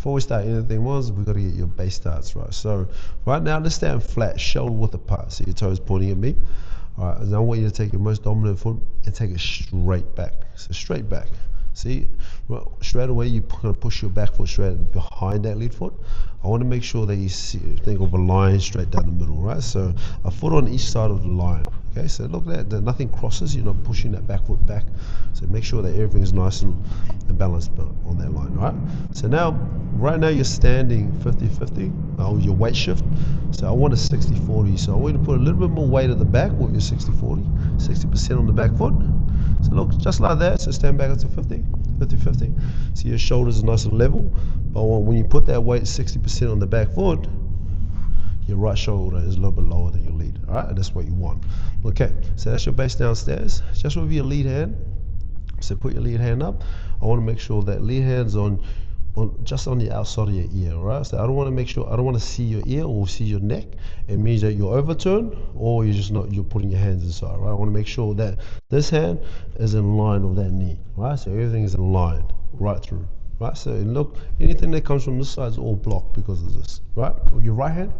before we start anything else, we've got to get your base starts right. So right now, let's stand flat, shoulder width apart. So your toes pointing at me. All right, now I want you to take your most dominant foot and take it straight back. So straight back. See, well, straight away you're going to push your back foot straight behind that lead foot. I want to make sure that you think of a line straight down the middle, right? So a foot on each side of the line. Okay, so look at that, nothing crosses, you're not pushing that back foot back. So make sure that everything is nice and balanced on that line, right? So now, right now you're standing 50-50, your weight shift. So I want a 60-40, so I want you to put a little bit more weight at the back with your 60-40, 60% on the back foot. So look, just like that, so stand back up to 50-50. So your shoulders are nice and level, but when you put that weight 60% on the back foot, your right shoulder is a little bit lower than your lead, all right? And that's what you want. Okay, so that's your base downstairs. Just with your lead hand, so put your lead hand up. I want to make sure that lead hand's just on the outside of your ear, right? So I don't want to see your ear or see your neck. It means that you're overturned or you're putting your hands inside, right? I want to make sure that this hand is in line with that knee, right? So everything is in line right through, right? So look, anything that comes from this side is all blocked because of this, right? With your right hand,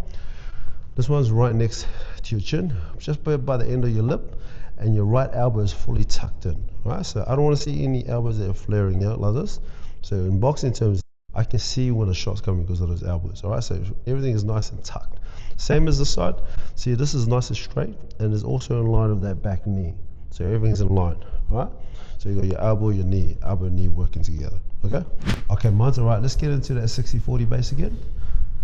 this one's right next to your chin, just by the end of your lip, and your right elbow is fully tucked in, right? So I don't want to see any elbows that are flaring out like this. So in boxing terms, I can see when a shot's coming because of those elbows, all right? So everything is nice and tucked. Same as this side. See, this is nice and straight, and is also in line with that back knee. So everything's in line, all right? So you got your elbow and knee working together, okay? Okay, mine's all right. Let's get into that 60-40 base again.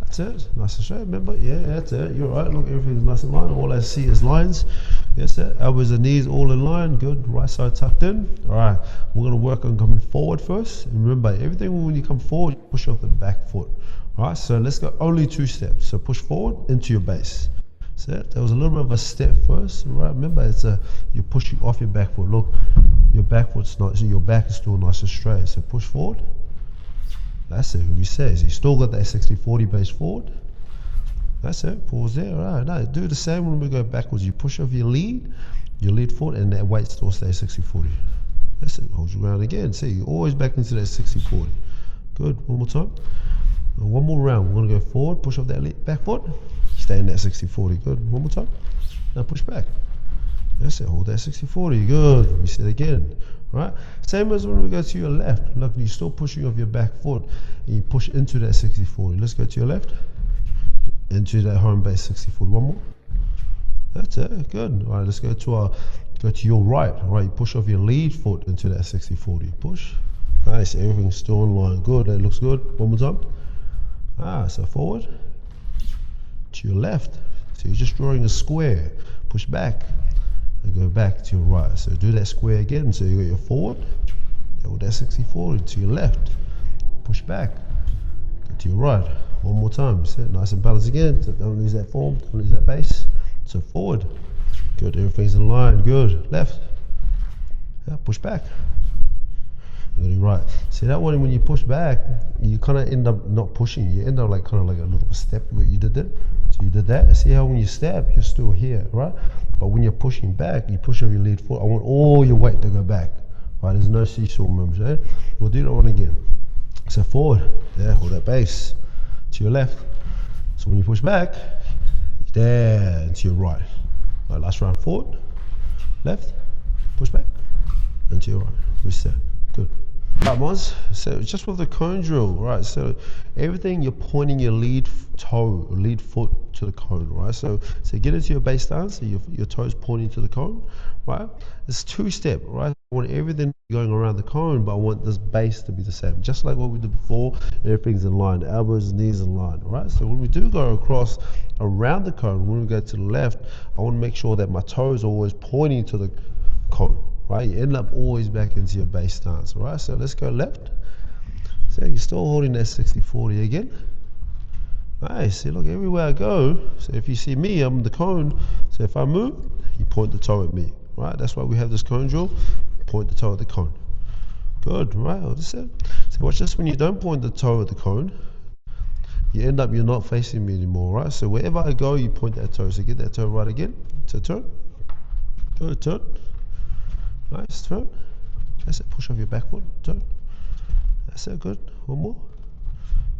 That's it, nice and straight, remember? Yeah, that's it, you're right, look, everything's nice and line. All I see is lines. Yes, that, elbows and knees all in line, good, right side tucked in. All right, we're gonna work on coming forward first. And remember, everything when you come forward, you push off the back foot. All right, so let's go only 2 steps. So push forward into your base. So there was a little bit of a step first, right? Remember, you're pushing off your back foot. Look, your back foot's not, your back is still nice and straight. So push forward. That's it, reset. So you still got that 60-40 base forward. That's it, pause there. All right, now do the same when we go backwards. You push off your lead foot, and that weight still stays 60-40. That's it, hold your ground again. See, you're always back into that 60-40. Good, one more time. And one more round, we're gonna go forward, push off that back foot, stay in that 60-40. Good, one more time. Now push back. That's it, hold that 60-40, good. Reset again. Right? Same as when we go to your left. Look, you're still pushing off your back foot and you push into that 60-40. Let's go to your left. Into that home base 60-40. One more. That's it. Good. All right, let's go to your right. All right, you push off your lead foot into that 60-40. Push. Nice. Everything's still in line. Good. That looks good. One more time. So forward. To your left. So you're just drawing a square. Push back. And go back to your right. So do that square again. So you got your forward, hold that 60-40 to your left, push back, go to your right. One more time. Set nice and balanced again. So don't lose that form, don't lose that base. So forward, good. Everything's in line. Good. Left, push back. Go to your right. See that one when you push back, you kind of end up not pushing. You end up kind of like a little step. What you did there. So you did that. See how when you step, you're still here, right? But when you're pushing back, you push over your lead foot. I want all your weight to go back. Right? There's no seesaw moves, eh? We'll do that one again. So forward, hold that base. To your left. So when you push back, there, and to your right. Right, last round, forward, left, push back, and to your right. Reset. Good. Right, Moz, so just with the cone drill, right, so everything you're pointing your lead foot to the cone, right, so get into your base stance, so your toes pointing to the cone, right, it's 2-step, right, I want everything going around the cone, but I want this base to be the same, just like what we did before, everything's in line, elbows, knees in line, right, so when we do go across around the cone, when we go to the left, I want to make sure that my toes are always pointing to the cone. Right, you end up always back into your base stance, right? So let's go left. So you're still holding that 60-40 again. Nice, see, look, everywhere I go, so if you see me, I'm the cone, so if I move, you point the toe at me, right? That's why we have this cone drill, point the toe at the cone. Good, right, that's it. So watch this, when you don't point the toe at the cone, you're not facing me anymore, right? So wherever I go, you point that toe, so get that toe right again, so turn, good, turn. Nice, turn. That's it, push off your back foot, turn. That's it, good. One more.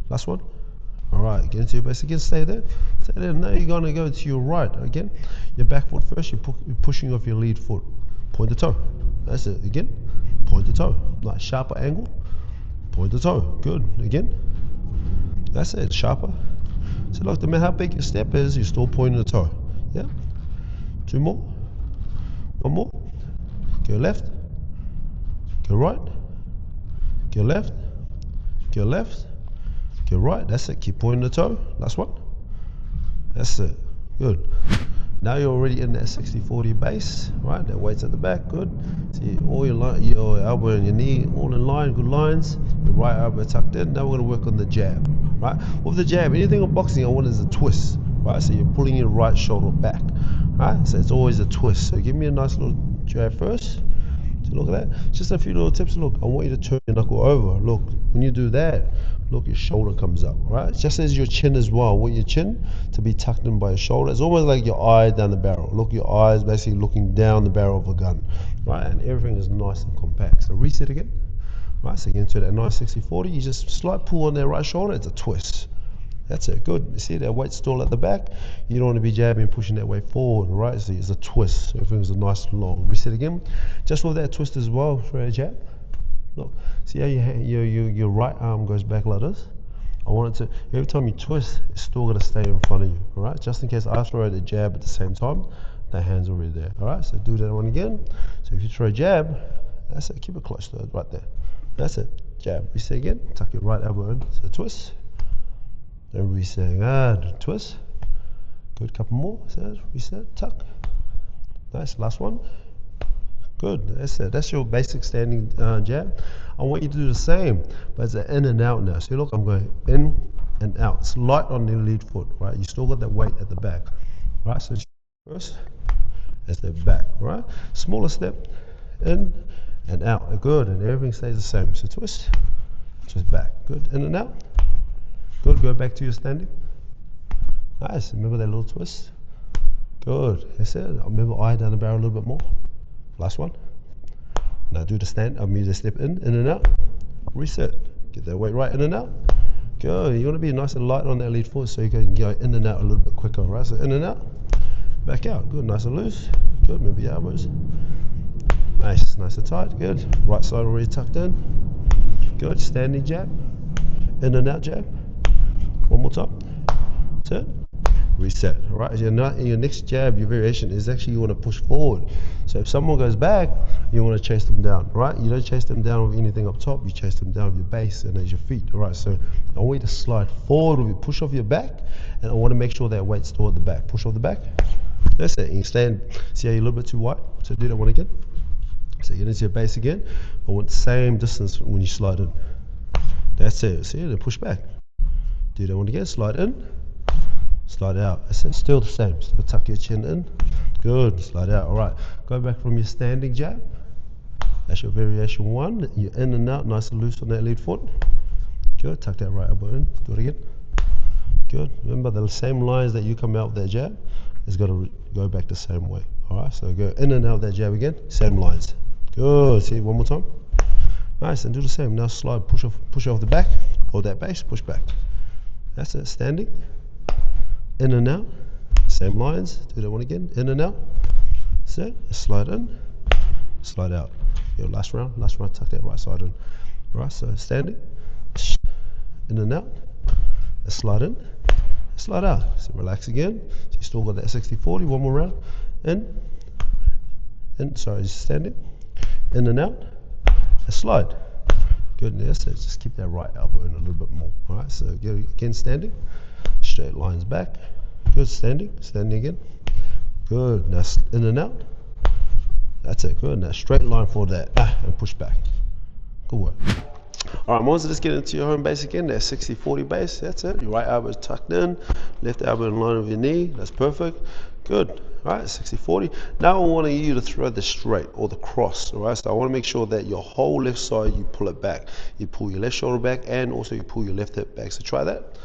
Last one. All right, get into your base again, stay there. Stay there. Now you're gonna go to your right again. Your back foot first, you're pushing off your lead foot. Point the toe. That's it. Again, point the toe. Nice sharper angle. Point the toe. Good. Again. That's it. Sharper. So look, no matter how big your step is, you're still pointing the toe. Yeah. 2 more. 1 more. Go left. Go right. Go left. Go left. Go right. That's it. Keep pointing the toe. Last one. That's it. Good. Now you're already in that 60-40 base, right? That weight's at the back. Good. See all your elbow and your knee all in line. Good lines. Your right elbow tucked in. Now we're going to work on the jab, right? With the jab, anything on boxing, I want is a twist, right? So you're pulling your right shoulder back, right? So it's always a twist. So give me a nice little jab first. So look at that. Just a few little tips. Look, I want you to turn your knuckle over. Look, when you do that, look, your shoulder comes up, right? Just as your chin as well. I want your chin to be tucked in by your shoulder. It's almost like your eye down the barrel. Look, your eyes basically looking down the barrel of a gun, right? And everything is nice and compact. So reset again, right? So get into that nice 60-40. You just slight pull on that right shoulder. It's a twist. That's it. Good. You see that weight's still at the back. You don't want to be jabbing and pushing that way forward, right? So it's a twist. Everything's a nice long. Reset again. Just with that twist as well for a jab. Look, see how your right arm goes back like this? I want it to, every time you twist, it's still going to stay in front of you, all right? Just in case I throw the jab at the same time, the hand's already there, all right? So do that one again. So if you throw a jab, that's it, keep it close to it, right there. That's it, jab. Reset again, tuck your right elbow in, so twist. Then reset, twist. Good, couple more, so reset, tuck. Nice, last one. Good, that's it. That's your basic standing jab. I want you to do the same, but it's an in and out now. So look, I'm going in and out. It's light on the lead foot, right? You still got that weight at the back, right? So first, and step back, right? Smaller step, in and out. Good, and everything stays the same. So twist, twist back. Good, in and out. Good, go back to your standing. Nice, remember that little twist? Good, that's it. Remember eye down the barrel a little bit more. Last one. Now do the stand. The step in and out. Reset. Get that weight right in and out. Good. You want to be nice and light on that lead foot so you can go in and out a little bit quicker, right? So in and out. Back out. Good. Nice and loose. Good. Remember your elbows. Nice. Nice and tight. Good. Right side already tucked in. Good. Standing jab. In and out jab. One more time. That's it. Reset. All right. Your next jab, your variation is actually you want to push forward. So if someone goes back, you want to chase them down, right? You don't chase them down with anything up top. You chase them down with your base and as your feet. All right. So I want you to slide forward with your push off your back, and I want to make sure that weight's still at the back. Push off the back. That's it. And you stand. See how you're a little bit too wide. So do that one again. So get into your base again. I want the same distance when you slide in. That's it. See it. And push back. Do that one again. Slide in. Slide out. It's still the same. So tuck your chin in. Good. Slide out. All right. Go back from your standing jab. That's your variation one. You're in and out, nice and loose on that lead foot. Good. Tuck that right elbow in. Do it again. Good. Remember the same lines that you come out with that jab is got to go back the same way. All right. So go in and out of that jab again. Same lines. Good. See one more time. Nice. And do the same. Now slide. Push off the back. Hold that base. Push back. That's it. Standing. In and out, same lines. Do that one again. In and out. Set. Slide in. Slide out. Your last round. Tuck that right side in. Right. So standing. In and out. Slide in. Slide out. So relax again. So you still got that 60-40. One more round. In. Sorry, standing. In and out. Slide. Good. Yes. So just keep that right elbow in a little bit more. All right. So again, standing. Straight lines back. Good. Standing again. Good. Now in and out. That's it. Good. Now straight line for that and push back. Good work. All right, Monza, let's get into your home base again. That 60-40 base. That's it. Your right elbow is tucked in. Left elbow in line with your knee. That's perfect. Good. All right, 60-40. Now I want you to throw the straight or the cross. All right, so I want to make sure that your whole left side, you pull it back. You pull your left shoulder back and also you pull your left hip back. So try that.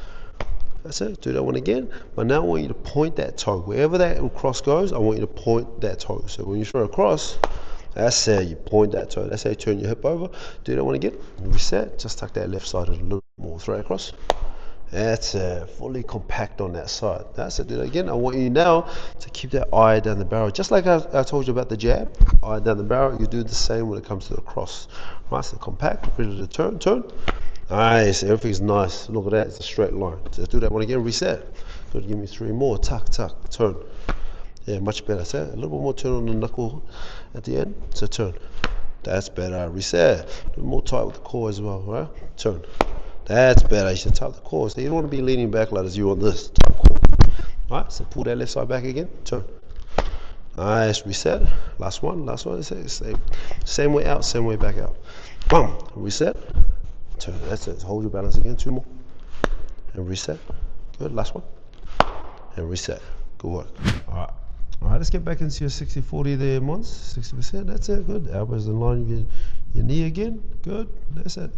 That's it. Do that one again. But now I want you to point that toe. Wherever that cross goes, I want you to point that toe. So when you throw a cross, that's how you point that toe. That's how you turn your hip over. Do that one again. Reset. Just tuck that left side a little more. Throw it across. That's it. Fully compact on that side. That's it. Again, I want you now to keep that eye down the barrel. Just like I told you about the jab, eye down the barrel, you do the same when it comes to the cross. Right, so compact, ready to turn. Nice, everything's nice. Look at that, it's a straight line. So do that one again, reset. Good, give me 3 more. Tuck, turn. Yeah, much better. So a little bit more turn on the knuckle at the end. So turn. That's better. Reset. A little more tight with the core as well, right? Turn. That's better. You should tighten the core. So you don't want to be leaning back like you on this tight core. Alright, so pull that left side back again. Turn. Nice. Reset. Last one. Same way out, same way back out. Boom. Reset. Turn. That's it. Hold your balance again. 2 more. And reset. Good. Last one. And reset. Good work. Alright, let's get back into your 60-40 there, Mons. 60%. That's it. Good. Elbows in line with your knee again. Good. That's it.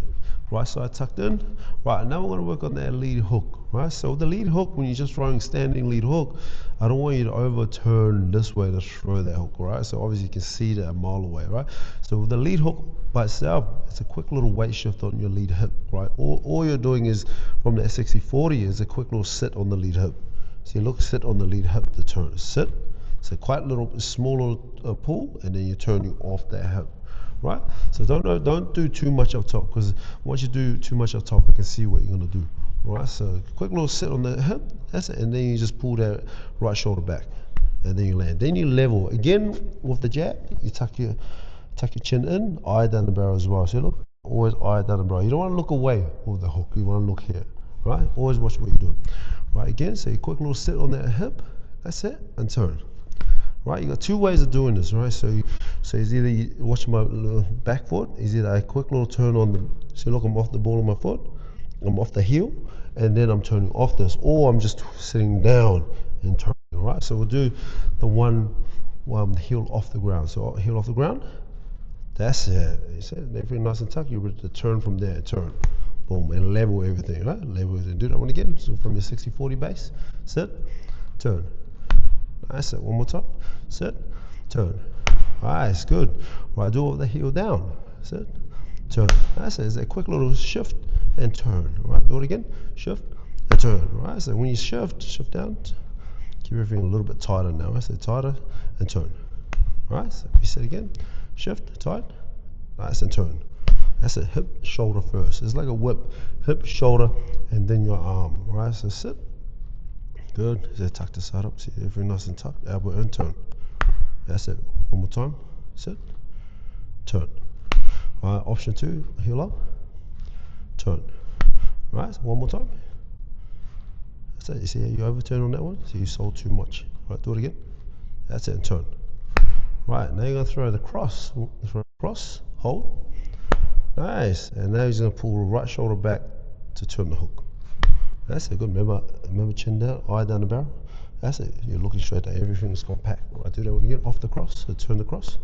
Right side tucked in. Right, now we're going to work on that lead hook. Right, so the lead hook, when you're just throwing standing lead hook, I don't want you to overturn this way to throw that hook. Right, so obviously you can see that a mile away. Right, so with the lead hook by itself, it's a quick little weight shift on your lead hip. Right, all you're doing is from that 60-40 is a quick little sit on the lead hip. So you look, sit on the lead hip to turn. Sit. So quite little, small little pull, and then you turn you off that hip. Right, so don't do too much up top, because once you do too much up top, I can see what you're gonna do. Right, so quick little sit on the hip, that's it, and then you just pull that right shoulder back, and then you land. Then you level again with the jab. You tuck your chin in, eye down the barrel as well. So look, always eye down the barrel. You don't want to look away with the hook. You want to look here. Right, always watch what you're doing. Right, again, so you quick little sit on that hip. That's it, and turn. Right, you got 2 ways of doing this, right? So it's either you watch my back foot, is either a quick little turn on the, so look, I'm off the ball of my foot, I'm off the heel, and then I'm turning off this, or I'm just sitting down and turning, right? So we'll do the one heel off the ground. So heel off the ground, that's it. You see, everything nice and tucked, you're ready to turn from there, turn. Boom, and level everything, right? Level everything. Do that one again. So from your 60-40 base, sit, turn. Nice, one more time. Sit, turn. Nice, good. Right, do it with the heel down. Sit, turn. That's it. It's a quick little shift and turn. Right, do it again. Shift and turn. Right, so when you shift down, keep everything a little bit tighter now. Right, so tighter and turn. Right, so reset again. Shift, tight, nice, and turn. That's it. Hip, shoulder first. It's like a whip. Hip, shoulder, and then your arm. Right, so sit. Good. So tuck the side up. See, everything nice and tucked. Elbow and turn. That's it. One more time. Sit. Turn. Right. Option 2. Heel up. Turn. Right. So one more time. That's it. You see how you overturn on that one? So you sold too much. Right. Do it again. That's it. And turn. Right. Now you're going to throw the cross. Throw cross. Hold. Nice. And now he's going to pull the right shoulder back to turn the hook. That's it. Good. Remember chin down, eye down the barrel. That's it. You're looking straight down. Everything's compact. Right, do that one again. Off the cross. So turn the cross.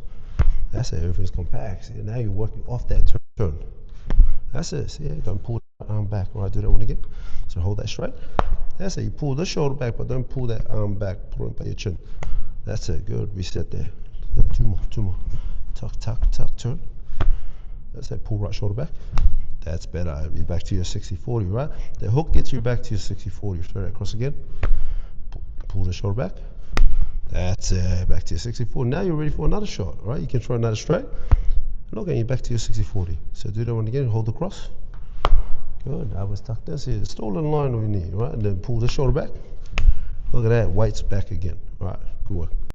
That's it. Everything's compact. See, now you're working off that turn. That's it. See, don't pull the arm back. Right, do that one again. So hold that straight. That's it. You pull the shoulder back, but don't pull that arm back. Pull it by your chin. That's it. Good. Reset there. 2 more. Tuck, turn. That's it. Pull right shoulder back. That's better. You're back to your 60-40, right? The hook gets you back to your 60-40. Throw that across again. Pull the shoulder back. That's it. Back to your 60-40. Now you're ready for another shot, right? You can throw another straight. Look, and you're back to your 60-40. So do that one again. Hold the cross. Good. I was tucked in. See, it's still in line with your knee, right? And then pull the shoulder back. Look at that. Weight's back again. All right. Good work.